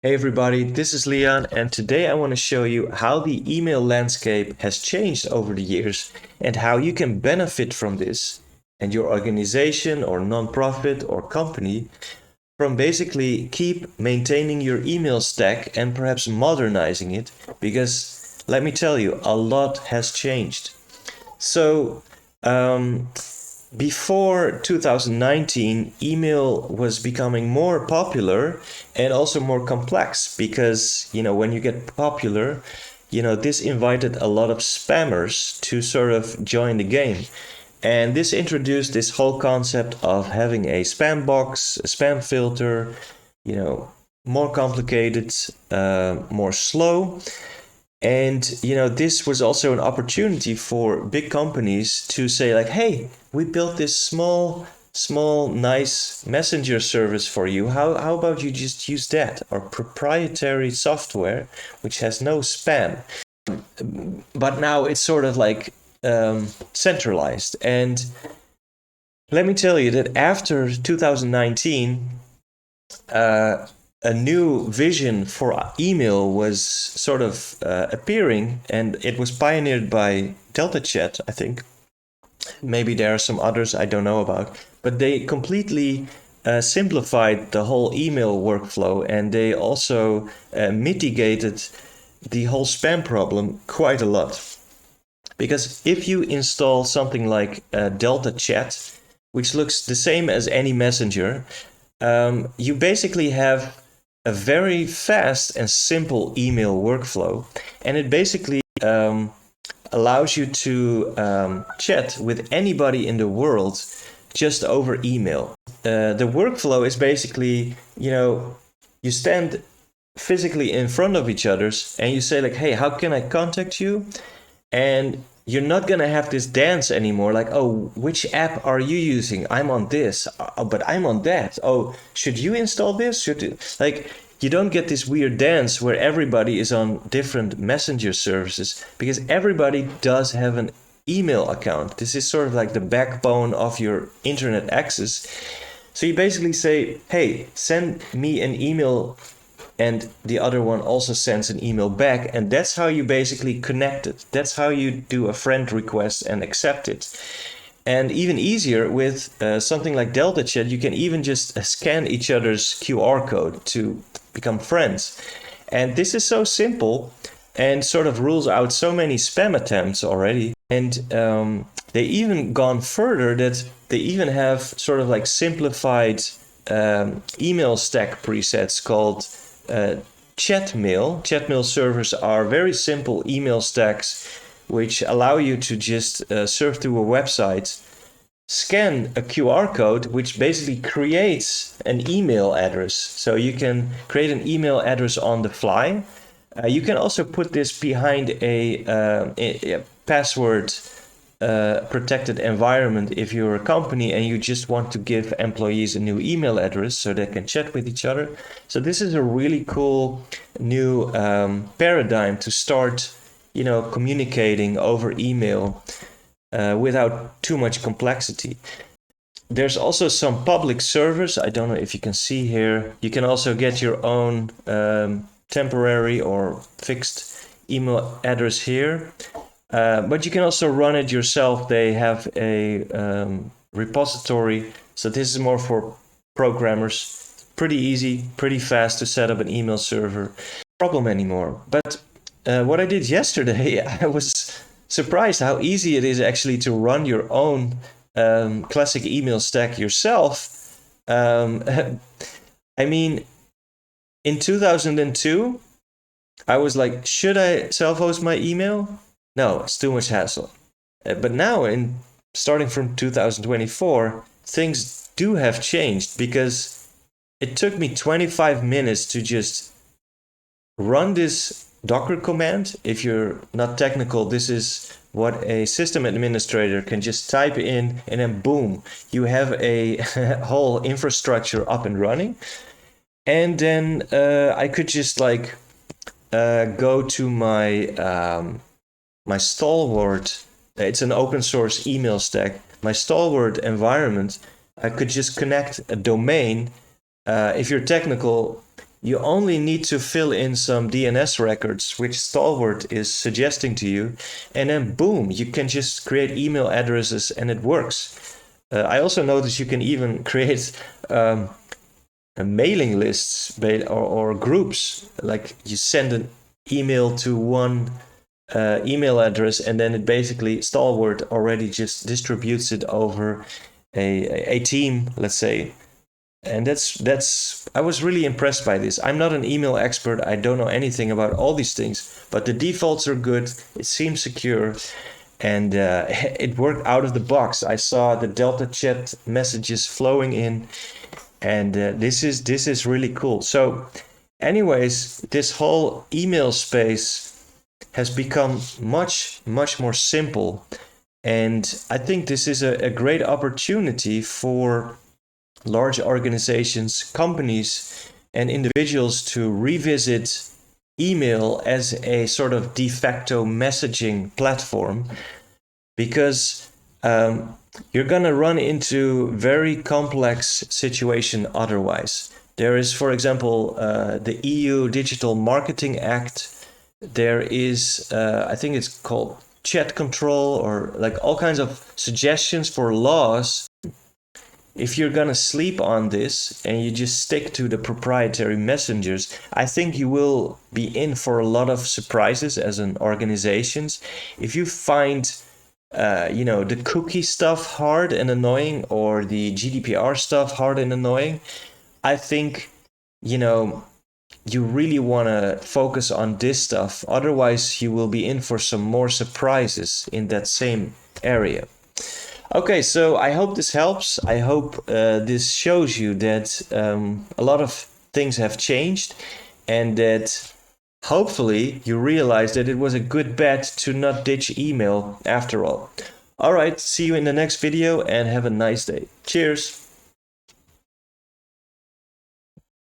Hey everybody, this is Leon, and today I want to show you how the email landscape has changed over the years and how you can benefit from this and your organization or nonprofit or company from basically keep maintaining your email stack and perhaps modernizing it, because let me tell you, a lot has changed. So, um, before 2019, email was becoming more popular and also more complex because, when you get popular, this invited a lot of spammers to sort of join the game. And this introduced this whole concept of having a spam box, a spam filter, you know, more complicated, more slow. And this was also an opportunity for big companies to say like, hey, we built this small, nice messenger service for you. How about you just use that? Our proprietary software, which has no spam. But now it's sort of like centralized. And let me tell you that after 2019, a new vision for email was sort of appearing, and it was pioneered by deltachat, I think. Maybe there are some others I don't know about, but they completely simplified the whole email workflow, and they also mitigated the whole spam problem quite a lot. Because if you install something like deltachat, which looks the same as any messenger, you basically have a very fast and simple email workflow, and it basically allows you to chat with anybody in the world just over email. The workflow is basically, you stand physically in front of each other's and you say like, hey, how can I contact you? And you're not gonna have this dance anymore, like, oh, which app are you using? I'm on this, but I'm on that. Oh, should you install this? Like, you don't get this weird dance where everybody is on different messenger services, because everybody does have an email account. This is sort of like the backbone of your internet access. So you basically say, hey, send me an email, and the other one also sends an email back, and that's how you basically connect it. That's how you do a friend request and accept it. And even easier with something like deltachat, you can even just scan each other's QR code to become friends. And this is so simple and sort of rules out so many spam attempts already. And they even gone further, that they even have sort of like simplified email stack presets called chatmail. Chatmail servers are very simple email stacks which allow you to just surf through a website, scan a QR code, which basically creates an email address. So you can create an email address on the fly. You can also put this behind a password protected environment if you're a company and you just want to give employees a new email address so they can chat with each other. So this is a really cool new paradigm to start, communicating over email without too much complexity. There's also some public servers. I don't know if you can see here. You can also get your own temporary or fixed email address here. But you can also run it yourself. They have a repository. So this is more for programmers. Pretty easy, pretty fast to set up an email server. Problem anymore. But what I did yesterday, I was surprised how easy it is actually to run your own classic email stack yourself. I mean, in 2002, I was like, should I self-host my email? No, it's too much hassle. But now, starting from 2024, things do have changed, because it took me 25 minutes to just run this Docker command. If you're not technical, this is what a system administrator can just type in, and then boom, you have a whole infrastructure up and running. And then I could just like go to my Stalwart. It's an open source email stack. My Stalwart environment, I could just connect a domain. If you're technical, You only need to fill in some DNS records, which Stalwart is suggesting to you, and then boom, you can just create email addresses and it works. I also noticed you can even create mailing lists or groups. Like you send an email to one email address, and then it basically Stalwart already just distributes it over a team, let's say. And that's I was really impressed by this. I'm not an email expert. I don't know anything about all these things, but the defaults are good. It seems secure, and it worked out of the box. I saw the deltachat messages flowing in, and this is really cool. So anyways, this whole email space has become much more simple, and I think this is a great opportunity for large organizations, companies, and individuals to revisit email as a sort of de facto messaging platform, because you're going to run into very complex situation otherwise. There is, for example, the EU Digital Marketing Act. There is, I think it's called chatcontrol, or like all kinds of suggestions for laws. If you're gonna sleep on this and you just stick to the proprietary messengers, I think you will be in for a lot of surprises as an organizations. If you find the cookie stuff hard and annoying, or the GDPR stuff hard and annoying, I think you really want to focus on this stuff. Otherwise, you will be in for some more surprises in that same area. Okay, so I hope this helps. I hope this shows you that a lot of things have changed, and that hopefully you realize that it was a good bet to not ditch email after all. All right, see you in the next video and have a nice day. Cheers.